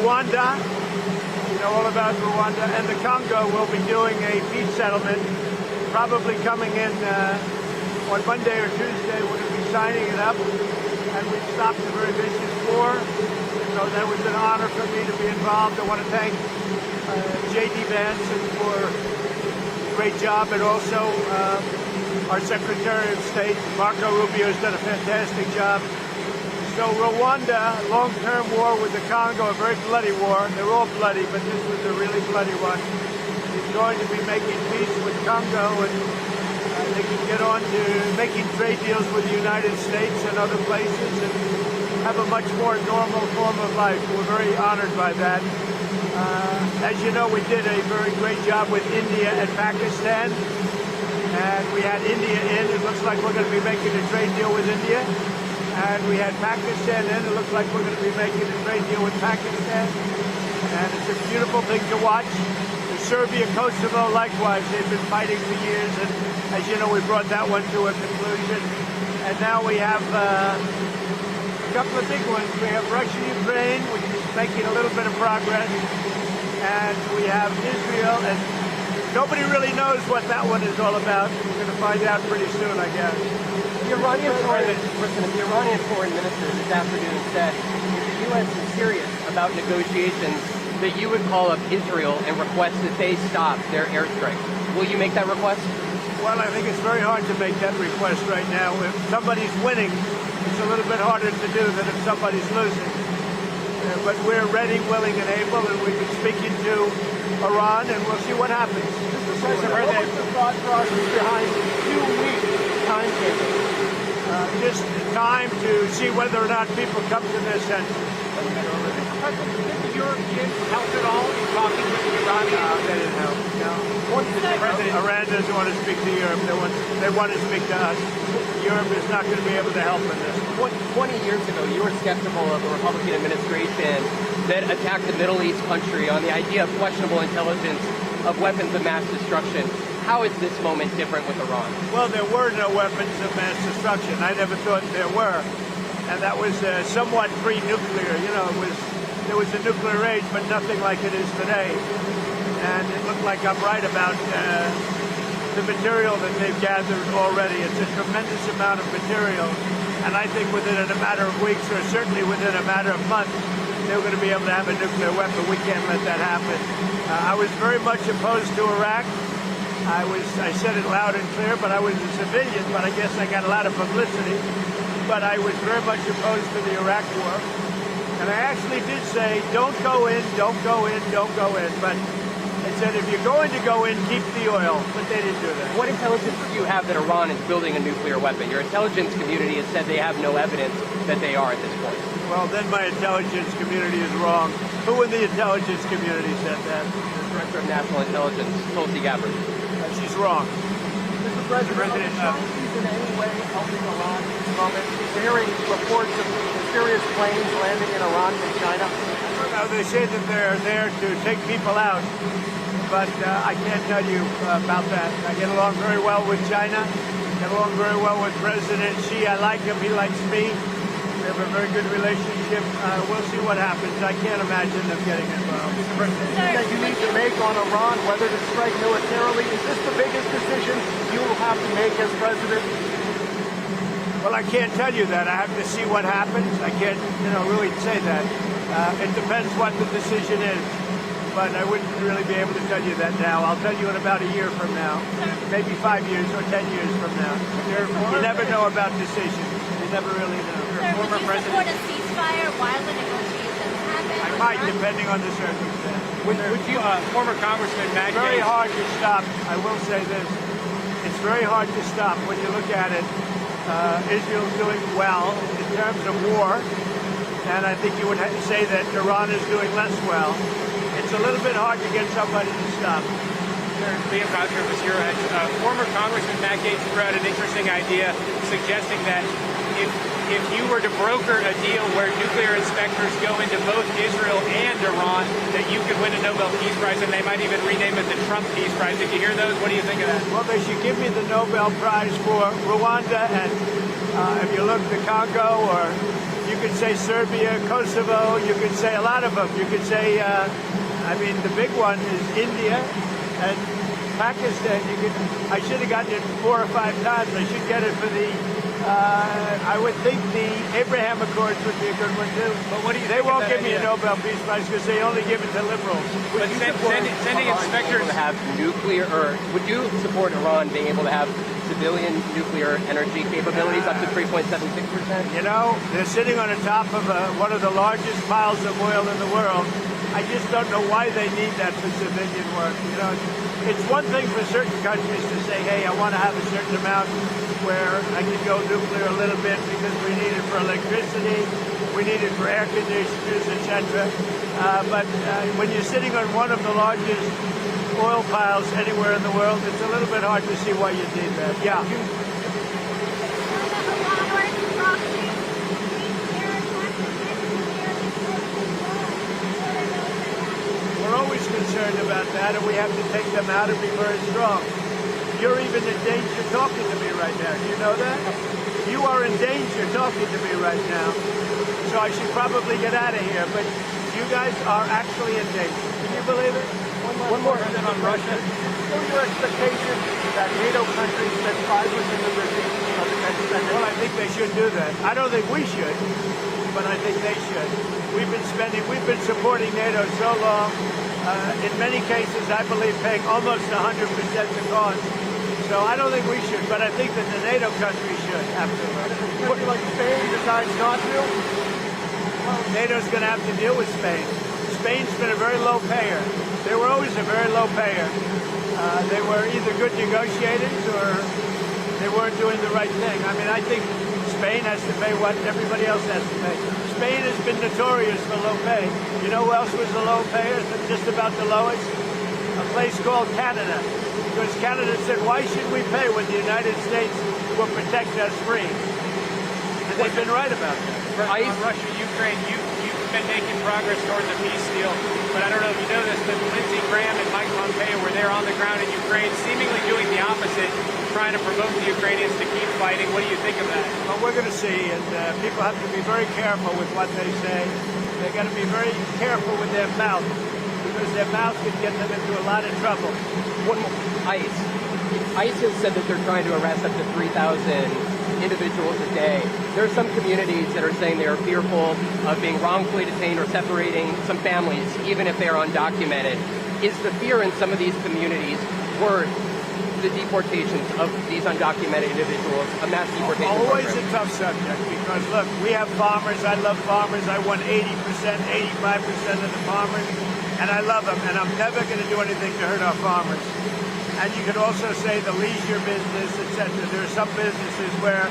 Rwanda, you know all about Rwanda, and the Congo will be doing a peace settlement, probably coming in on Monday or Tuesday. We're going to be signing it up, and we've stopped a very vicious war. So that was an honor for me to be involved. I want to thank J.D. Vance for a great job, and also our Secretary of State, Marco Rubio, has done a fantastic job. So Rwanda, long-term war with the Congo, a very bloody war. They're all bloody, but this was a really bloody one. He's going to be making peace with Congo, and they can get on to making trade deals with the United States and other places and have a much more normal form of life. We're very honored by that. As you know, we did a very great job with India and Pakistan, and we had India in. It looks like we're going to be making a trade deal with India. And we had Pakistan in. It looks like we're going to be making a trade deal with Pakistan. And it's a beautiful thing to watch. Serbia, Kosovo, likewise, they've been fighting for years, and as you know, we brought that one to a conclusion. And now we have a couple of big ones. We have Russia, Ukraine, which is making a little bit of progress, and we have Israel, and nobody really knows what that one is all about. We're going to find out pretty soon, I guess. The Iranian foreign minister this afternoon said if the U.S. is serious about negotiations, that you would call up Israel and request that they stop their airstrikes. Will you make that request? Well, I think it's very hard to make that request right now. If somebody's winning, it's a little bit harder to do than if somebody's losing. But we're ready, willing, and able, and we've been speaking to Iran, and we'll see what happens. Mr. President, what was the thought process behind 2-week timetable? Just time to see whether or not people come to their senses. Did the Europeans help at all in talking with the Iranians? No, they didn't help. No. Iran doesn't want to speak to Europe. They want to speak to us. Europe is not going to be able to help in this. 20 years ago, you were skeptical of the Republican administration that attacked the Middle East country on the idea of questionable intelligence of weapons of mass destruction. How is this moment different with Iran? Well, there were no weapons of mass destruction. I never thought there were. And that was somewhat pre-nuclear. You know, there was a nuclear age, but nothing like it is today. And it looked like I'm right about the material that they've gathered already. It's a tremendous amount of material. And I think within a matter of weeks, or certainly within a matter of months, they're going to be able to have a nuclear weapon. We can't let that happen. I was very much opposed to Iraq. I said it loud and clear, but I was a civilian, but I guess I got a lot of publicity. But I was very much opposed to the Iraq war. And I actually did say, don't go in, don't go in, don't go in. But I said, if you're going to go in, keep the oil. But they didn't do that. What intelligence do you have that Iran is building a nuclear weapon? Your intelligence community has said they have no evidence that they are at this point. Well, then my intelligence community is wrong. Who in the intelligence community said that? The Director of National Intelligence, Tulsi Gabbard. She's wrong. Mr. President, are sanctions in any way helping Iran at this moment? We're hearing reports of mysterious planes landing in Iran from China. They say that they're there to take people out, but I can't tell you about that. I get along very well with China, get along very well with President Xi. I like him, he likes me. We have a very good relationship. We'll see what happens. I can't imagine them getting involved. Mr. President, that you need to make on Iran, whether to strike militarily, is this the biggest decision you will have to make as president? Well, I can't tell you that. I have to see what happens. I can't, really say that. It depends what the decision is. But I wouldn't really be able to tell you that now. I'll tell you in about a year from now, maybe 5 years or 10 years from now. You never know about decisions. You never really know. Sir, would you support a ceasefire while the negotiations happen? I might, depending on the circumstance. Would you, former Congressman Matt It's very hard to stop. I will say this. It's very hard to stop when you look at it. Israel's doing well in terms of war, and I think you would say that Iran is doing less well. It's a little bit hard to get somebody to stop. Liam Gosser was here. Former Congressman Matt Gaetz threw out an interesting idea suggesting that if you were to broker a deal where nuclear inspectors go into both Israel and Iran, that you could win a Nobel Peace Prize, and they might even rename it the Trump Peace Prize. Did you hear those? What do you think of that? Well, they should give me the Nobel Prize for Rwanda, and if you look, the Congo or You could say Serbia, Kosovo. You could say a lot of them. You could say, I mean, the big one is India and Pakistan. I should have gotten it 4 or 5 times. I should get it for the. I would think the Abraham Accords would be a good one too. But what do you They think of won't that give me a idea? Nobel Peace Prize because they only give it to liberals. But sending inspectors to have nuclear, or would you support Iran being able to have civilian nuclear energy capabilities up to 3.76%? You know, they're sitting on the top of one of the largest piles of oil in the world. I just don't know why they need that for civilian work. You know, it's one thing for certain countries to say, hey, I want to have a certain amount where I can go nuclear a little bit because we need it for electricity, we need it for air conditioners, etc. But when you're sitting on one of the largest oil piles anywhere in the world, it's a little bit hard to see why you need that. Yeah. We're always concerned about that, and we have to take them out and be very strong. You're even in danger talking to me right now. Do you know that? You are in danger talking to me right now. So I should probably get out of here, but you guys are actually in danger. Can you believe it? One more question on Russia. What was your expectation that NATO countries spend 5% of their defense spending? Well, I think they should do that. I don't think we should, but I think they should. We've been supporting NATO so long. In many cases, I believe paying almost 100% the cost. So I don't think we should, but I think that the NATO countries should, absolutely. What, like Spain decides not to? Well, NATO's going to have to deal with Spain. Spain's been a very low payer. They were always a very low payer. They were either good negotiators or they weren't doing the right thing. I mean, I think Spain has to pay what everybody else has to pay. Spain has been notorious for low pay. You know who else was the low payer? Just about the lowest? A place called Canada. Because Canada said, why should we pay when the United States will protect us free? And they've been right about that. on Russia, Ukraine, you've been making progress towards a peace deal, but I don't know if you know this, but Lindsey Graham and Mike Pompeo were there on the ground in Ukraine, seemingly doing the opposite, trying to provoke the Ukrainians to keep fighting. What do you think of that? Well, we're going to see, and people have to be very careful with what they say. They've got to be very careful with their mouth, because their mouth could get them into a lot of trouble. ICE has said that they're trying to arrest up to 3,000 individuals a day. There are some communities that are saying they are fearful of being wrongfully detained or separating some families, even if they are undocumented. Is the fear in some of these communities worth the deportations of these undocumented individuals, a mass deportation Always program? a tough subject, because look, we have farmers. I love farmers. I won 80%, 85% of the farmers, and I love them, and I'm never going to do anything to hurt our farmers. And you could also say the leisure business, etc. There are some businesses where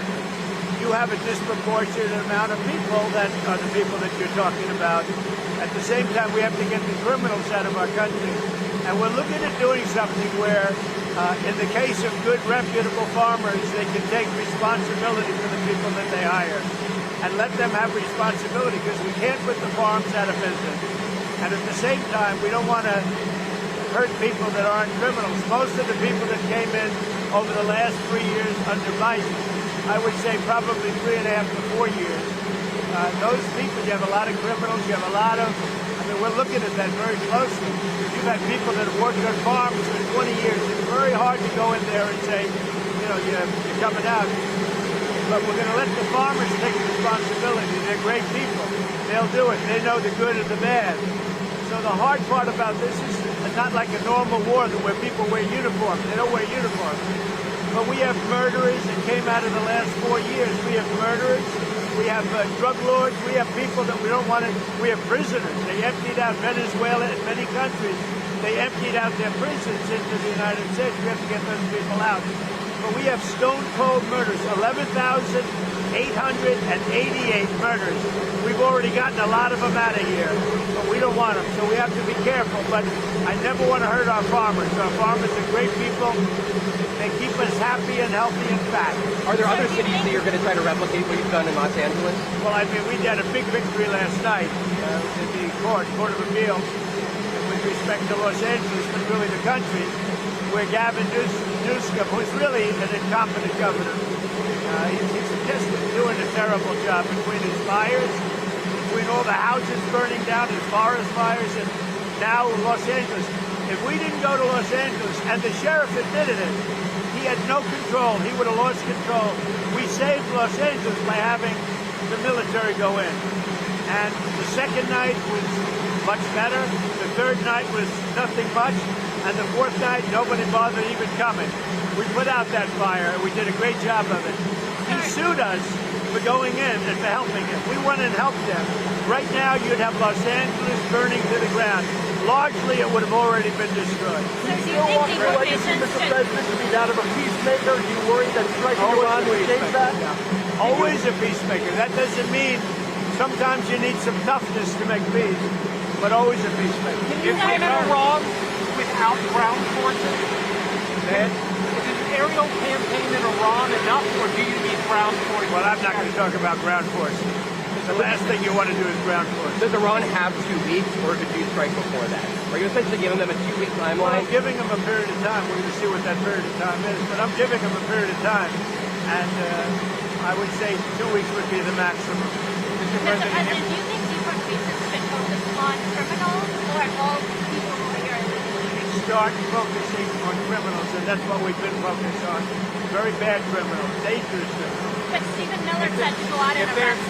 you have a disproportionate amount of people that are the people that you're talking about. At the same time, we have to get the criminals out of our country. And we're looking at doing something where, in the case of good, reputable farmers, they can take responsibility for the people that they hire and let them have responsibility, because we can't put the farms out of business. And at the same time, we don't want to hurt people that aren't criminals. Most of the people that came in over the last 3 years under Biden, I would say probably 3.5 to 4 years. Those people, you have a lot of criminals, you have a lot of, we're looking at that very closely. You've had people that have worked on farms for 20 years. It's very hard to go in there and say, you're coming out. But we're going to let the farmers take responsibility. They're great people. They'll do it. They know the good and the bad. So the hard part about this is not like a normal war where people wear uniforms. They don't wear uniforms. But we have murderers that came out of the last 4 years. We have murderers. We have drug lords. We have people that we don't want to. We have prisoners. They emptied out Venezuela and many countries. They emptied out their prisons into the United States. We have to get those people out. But we have stone cold murders. 11,888 murders. We've already gotten a lot of them out of here, but we don't want them, so we have to be careful. But I never want to hurt our farmers. Our farmers are great people. They keep us happy and healthy and fat. Are there other cities that you're going to try to replicate what you've done in Los Angeles? Well, we had a big victory last night in the Court of Appeal with respect to Los Angeles, but really the country, where Gavin Newsom Newsom, who's really an incompetent governor. He's just doing a terrible job between his fires, between all the houses burning down, his forest fires, and now Los Angeles. If we didn't go to Los Angeles, and the sheriff admitted it, he had no control. He would have lost control. We saved Los Angeles by having the military go in. And the second night was much better. The third night was nothing much. And the fourth night, nobody bothered even coming. We put out that fire. We did a great job of it. He sued us for going in and for helping him. We went and helped them. Right now, you'd have Los Angeles burning to the ground. Largely, it would have already been destroyed. So do you think deportations Mr. should... President, to be that of a peacemaker? Do you worry that striking Iran would change that? Always a peacemaker. That doesn't mean sometimes you need some toughness to make peace, but always a peacemaker. Can you win Iran without ground forces? Then, Is an aerial campaign in Iran enough, or do you need ground forces? well, I'm not going to talk about ground forces. The last thing you want to do is ground forces. Does Iran have 2 weeks, or could you strike before that? Are you essentially giving them a 2-week Well, timeline? I'm giving them a period of time. We're going to see what that period of time is, but I'm giving them a period of time. And I would say 2 weeks would be the maximum. Mr. President, do you think deportations should focus on criminals or all people who are here illegally? Start focusing on criminals, and that's what we've been focused on. Very bad criminals, dangerous criminals. But Stephen Miller said to go out and arrest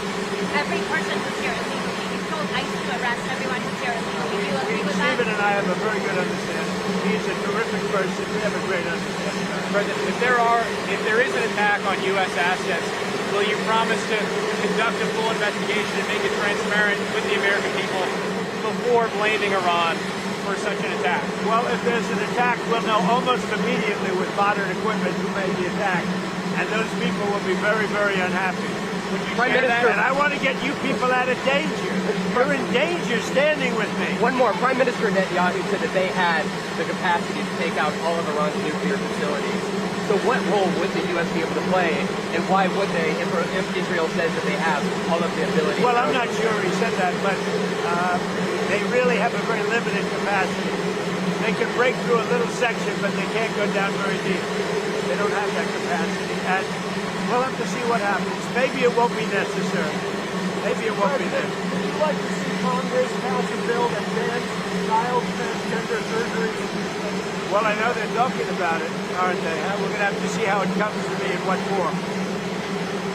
every person who's here illegally. He told ICE to arrest everyone who's here illegally. Do you agree with that? Stephen and I have a very good understanding. He's a terrific person. We have a great understanding. President, if there is an attack on U.S. assets, will you promise to conduct a full investigation and make it transparent with the American people before blaming Iran for such an attack? Well, if there's an attack, we'll know almost immediately with modern equipment who made the attack. And those people will be very, very unhappy. Prime Minister, And I want to get you people out of danger. You're in danger standing with me. one more. Prime Minister Netanyahu said that they had the capacity to take out all of Iran's nuclear facilities. So what role would the U.S. be able to play, and why would they, if Israel says that they have all of the ability? Well, I'm not sure he said that, but they really have a very limited capacity. They can break through a little section, but they can't go down very deep. They don't have that capacity. And we'll have to see what happens. Maybe it won't be necessary. Maybe it won't be necessary. Would you like to see Congress pass a bill that bans child transgender surgery? Well, I know they're talking about it, aren't they? We're going to have to see how it comes to me in what form.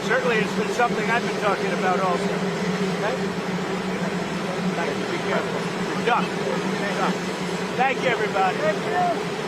Certainly, it's been something I've been talking about also. Okay? Thank you. Be careful. Duck. Thank you, everybody. Thank you.